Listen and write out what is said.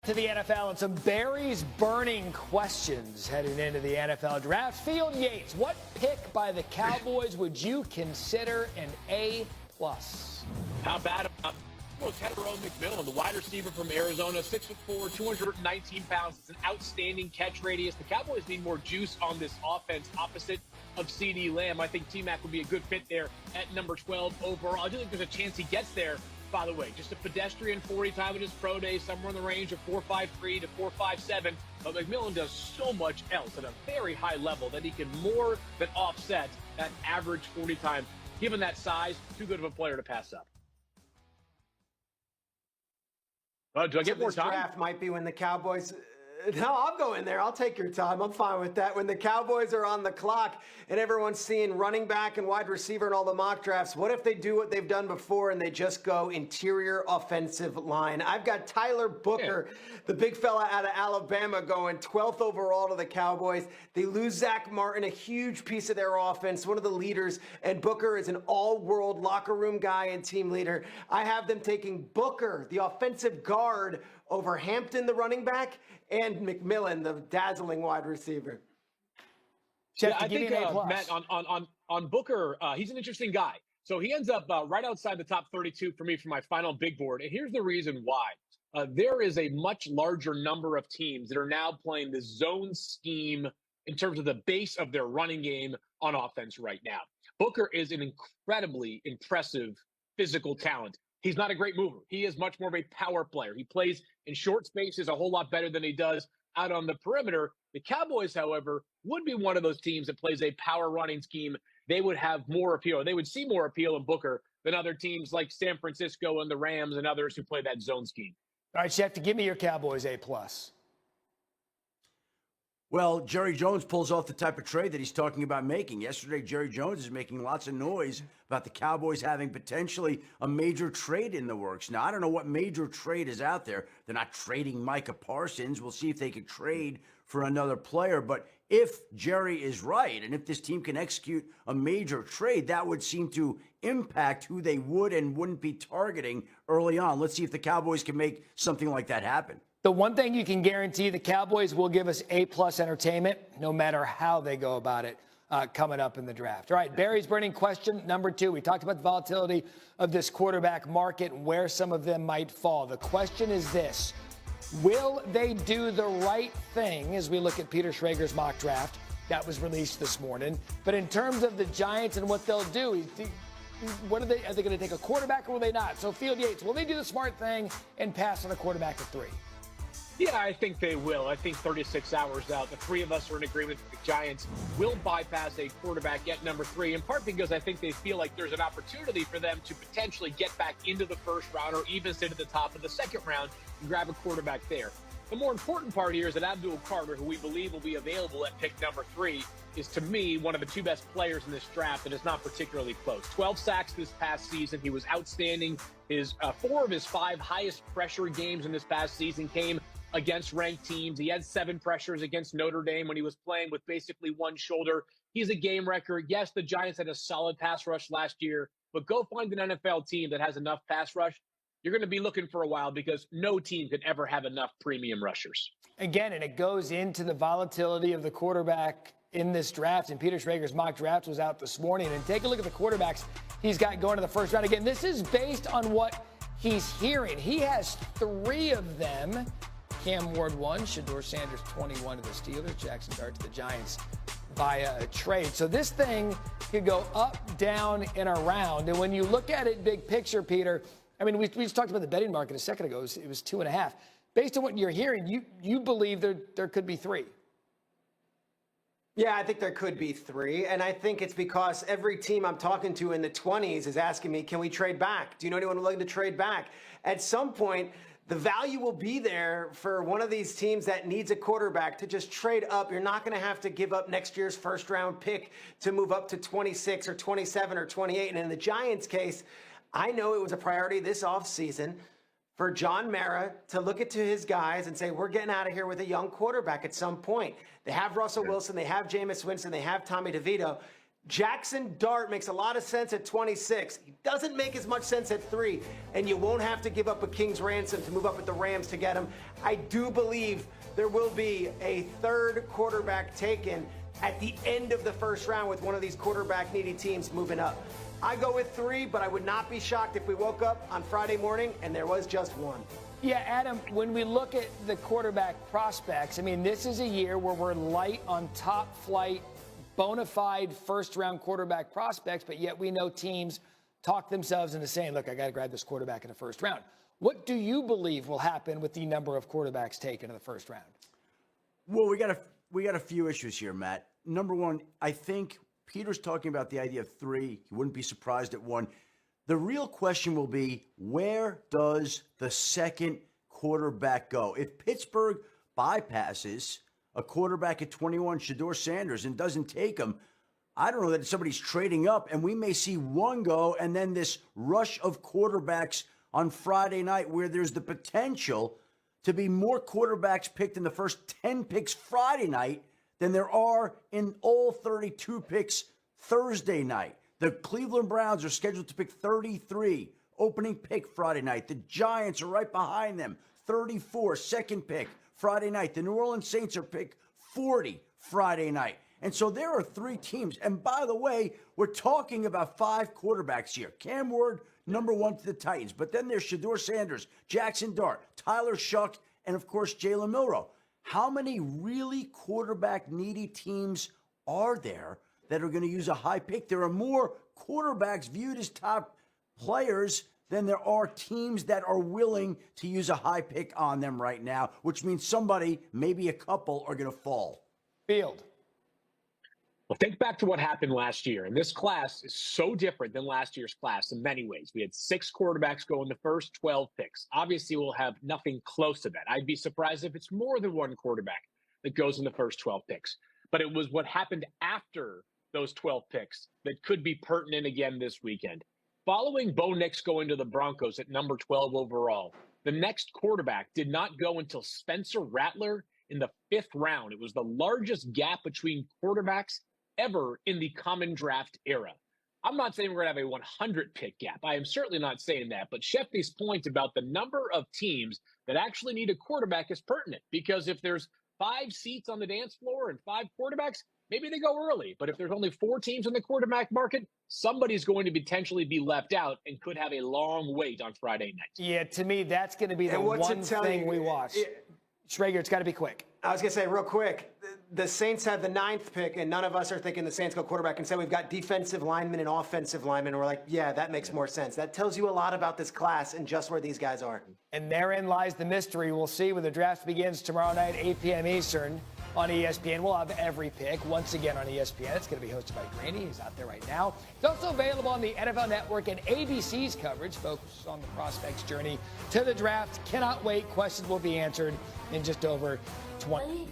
To the NFL and some berries burning questions heading into the NFL draft. Field Yates, what pick by the Cowboys would you consider an A+? How bad about Tyrone McMillan, the wide receiver from Arizona, 6'4", 219 pounds. It's an outstanding catch radius. The Cowboys need more juice on this offense opposite of CD Lamb. I think T-Mac would be a good fit there at number 12 overall. I do think there's a chance he gets there. By the way, just a pedestrian 40 time at his pro day, somewhere in the range of 4.53 to 4.57. But McMillan does so much else at a very high level that he can more than offset that average 40 time. Given that size, too good of a player to pass up. Do I get more time? Draft might be when the Cowboys. No, I'll go in there. I'll take your time. I'm fine with that. When the Cowboys are on the clock and everyone's seeing running back and wide receiver and all the mock drafts, what if they do what they've done before and they just go interior offensive line? I've got Tyler Booker, the big fella out of Alabama, going 12th overall to the Cowboys. They lose Zach Martin, a huge piece of their offense, one of the leaders, and Booker is an all-world locker room guy and team leader. I have them taking Booker, the offensive guard, over Hampton, the running back, and McMillan, the dazzling wide receiver. Yeah, I think, Matt, on Booker, he's an interesting guy. So he ends up right outside the top 32 for me for my final big board. And here's the reason why. There is a much larger number of teams that are now playing the zone scheme in terms of the base of their running game on offense right now. Booker is an incredibly impressive physical talent. He's not a great mover. He is much more of a power player. He plays in short spaces a whole lot better than he does out on the perimeter. The Cowboys, however, would be one of those teams that plays a power running scheme. They would have more appeal. They would see more appeal in Booker than other teams like San Francisco and the Rams and others who play that zone scheme. All right, Schefter, give me your Cowboys A+. Well, Jerry Jones pulls off the type of trade that he's talking about making. Yesterday, Jerry Jones is making lots of noise about the Cowboys having potentially a major trade in the works. Now, I don't know what major trade is out there. They're not trading Micah Parsons. We'll see if they can trade for another player. But if Jerry is right, and if this team can execute a major trade, that would seem to impact who they would and wouldn't be targeting early on. Let's see if the Cowboys can make something like that happen. The one thing you can guarantee, the Cowboys will give us A+ entertainment, no matter how they go about it coming up in the draft. All right, Barry's burning question number 2. We talked about the volatility of this quarterback market and where some of them might fall. The question is this: will they do the right thing as we look at Peter Schrager's mock draft that was released this morning? But in terms of the Giants and what they'll do, are they going to take a quarterback or will they not? So Field Yates, will they do the smart thing and pass on a quarterback at 3? Yeah, I think they will. I think 36 hours out, the three of us are in agreement that the Giants will bypass a quarterback at number 3, in part because I think they feel like there's an opportunity for them to potentially get back into the first round or even sit at the top of the second round and grab a quarterback there. The more important part here is that Abdul Carter, who we believe will be available at pick number 3, is to me one of the 2 best players in this draft, and it's not particularly close. 12 sacks this past season. He was outstanding. His 4 of his 5 highest pressure games in this past season came against ranked teams. He had 7 pressures against Notre Dame when he was playing with basically one shoulder. He's a game wrecker. Yes, the Giants had a solid pass rush last year, but go find an NFL team that has enough pass rush. You're going to be looking for a while because no team could ever have enough premium rushers. Again, and it goes into the volatility of the quarterback in this draft. And Peter Schrager's mock draft was out this morning. And take a look at the quarterbacks he's got going to the first round. Again, this is based on what he's hearing. He has 3 of them. Cam Ward 1, Shedeur Sanders 21 to the Steelers, Jackson Dart to the Giants via a trade. So this thing could go up, down, and around. And when you look at it big picture, Peter, I mean, we just talked about the betting market a second ago. It was 2.5. Based on what you're hearing, you believe there could be 3. Yeah, I think there could be 3. And I think it's because every team I'm talking to in the 20s is asking me, can we trade back? Do you know anyone willing to trade back? At some point, the value will be there for one of these teams that needs a quarterback to just trade up. You're not going to have to give up next year's first round pick to move up to 26 or 27 or 28. And in the Giants case, I know it was a priority this offseason for John Mara to look at to his guys and say, we're getting out of here with a young quarterback at some point. They have Russell Wilson, they have Jameis Winston, they have Tommy DeVito. Jackson Dart makes a lot of sense at 26. He doesn't make as much sense at 3, and you won't have to give up a king's ransom to move up with the Rams to get him. I do believe there will be a third quarterback taken at the end of the first round with one of these quarterback-needy teams moving up. I go with 3, but I would not be shocked if we woke up on Friday morning and there was just 1. Yeah, Adam, when we look at the quarterback prospects, I mean, this is a year where we're light on top flight, bona fide first-round quarterback prospects, but yet we know teams talk themselves into saying, look, I got to grab this quarterback in the first round. What do you believe will happen with the number of quarterbacks taken in the first round? Well, we got a few issues here, Matt. Number one, I think Peter's talking about the idea of 3. He wouldn't be surprised at 1. The real question will be, where does the second quarterback go? If Pittsburgh bypasses a quarterback at 21, Shedeur Sanders, and doesn't take him, I don't know that somebody's trading up, and we may see 1 go, and then this rush of quarterbacks on Friday night where there's the potential to be more quarterbacks picked in the first 10 picks Friday night than there are in all 32 picks Thursday night. The Cleveland Browns are scheduled to pick 33, opening pick Friday night. The Giants are right behind them, 34, second pick Friday night. The New Orleans Saints are pick 40 Friday night. And so there are 3 teams. And by the way, we're talking about 5 quarterbacks here. Cam Ward, number 1 to the Titans. But then there's Shedeur Sanders, Jackson Dart, Tyler Shuck, and of course, Jalen Milroe. How many really quarterback-needy teams are there that are going to use a high pick? There are more quarterbacks viewed as top players than there are teams that are willing to use a high pick on them right now, which means somebody, maybe a couple, are going to fall. Field. Well, think back to what happened last year. And this class is so different than last year's class in many ways. We had 6 quarterbacks go in the first 12 picks. Obviously, we'll have nothing close to that. I'd be surprised if it's more than 1 quarterback that goes in the first 12 picks. But it was what happened after those 12 picks that could be pertinent again this weekend. Following Bo Nix going to the Broncos at number 12 overall, the next quarterback did not go until Spencer Rattler in the 5th round. It was the largest gap between quarterbacks ever in the common draft era. I'm not saying we're going to have a 100 pick gap. I am certainly not saying that. But Schefter's point about the number of teams that actually need a quarterback is pertinent, because if there's 5 seats on the dance floor and 5 quarterbacks, maybe they go early. But if there's only 4 teams in the quarterback market, somebody's going to potentially be left out and could have a long wait on Friday night. Yeah, to me, that's going to be the one thing we watch. Schrager, it's got to be quick. I was going to say real quick, the Saints have the 9th pick, and none of us are thinking the Saints go quarterback. And so we've got defensive linemen and offensive linemen. And we're like, yeah, that makes more sense. That tells you a lot about this class and just where these guys are. And therein lies the mystery. We'll see when the draft begins tomorrow night, 8 p.m. Eastern on ESPN. We'll have every pick once again on ESPN. It's going to be hosted by Granny. He's out there right now. It's also available on the NFL Network and ABC's coverage. Focus on the prospects' journey to the draft. Cannot wait. Questions will be answered in just over 20.